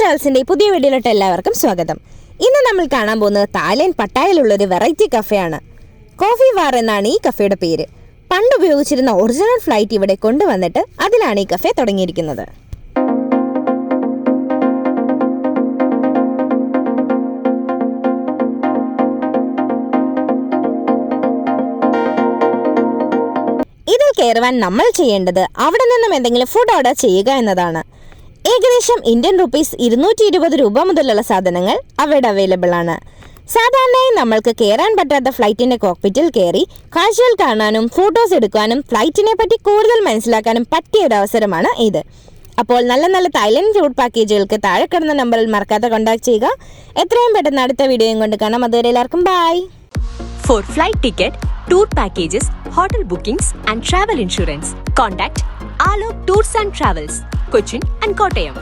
ട്രാവൽസിന്റെ പുതിയ വീഡിയോയിലോട്ട് എല്ലാവർക്കും സ്വാഗതം. ഇന്ന് നമ്മൾ കാണാൻ പോകുന്നത് തായ്ലൻഡ് പട്ടായയിലുള്ള ഒരു വെറൈറ്റി കഫേയാണ്. കോഫി വാർ എന്നാണ് ഈ കഫേയുടെ പേര്. പണ്ട് ഉപയോഗിച്ചിരുന്ന ഒറിജിനൽ ഫ്ലൈറ്റ് ഇവിടെ കൊണ്ടുവന്നിട്ട് അതിലാണ് ഈ കഫേ തുടങ്ങിയിരിക്കുന്നത്. ഇതിൽ കയറുവാൻ നമ്മൾ ചെയ്യേണ്ടത് അവിടെ നിന്നും എന്തെങ്കിലും ഫുഡ് ഓർഡർ ചെയ്യുക എന്നതാണ്. ഏകദേശം ഇന്ത്യൻ റുപ്പീസ് 220 രൂപ മുതലുള്ള സാധനങ്ങൾ അവിടെ അവൈലബിൾ ആണ്. സാധാരണയായി നമ്മൾക്ക് കയറാൻ പറ്റാത്ത ഫ്ലൈറ്റിന്റെ കോക്പിറ്റിൽ കയറി കാഴ്ചകൾ കാണാനും ഫോട്ടോസ് എടുക്കാനും ഫ്ലൈറ്റിനെ പറ്റി കൂടുതൽ മനസ്സിലാക്കാനും പറ്റിയ ഒരു അവസരമാണ് ഇത്. അപ്പോൾ നല്ല നല്ല തായ്ലൻഡ് ടൂർ പാക്കേജുകൾക്ക് താഴെ കിടന്ന നമ്പറിൽ മറക്കാതെ കോൺടാക്ട് ചെയ്യുക. എത്രയും പെട്ടെന്ന് അടുത്ത വീഡിയോയും കൊണ്ട് കാണാം. അതുവരെ എല്ലാവർക്കും by. For flight ticket, tour packages, hotel bookings and travel insurance, contact Alok Tours and Travels, Cochin and Kottayam.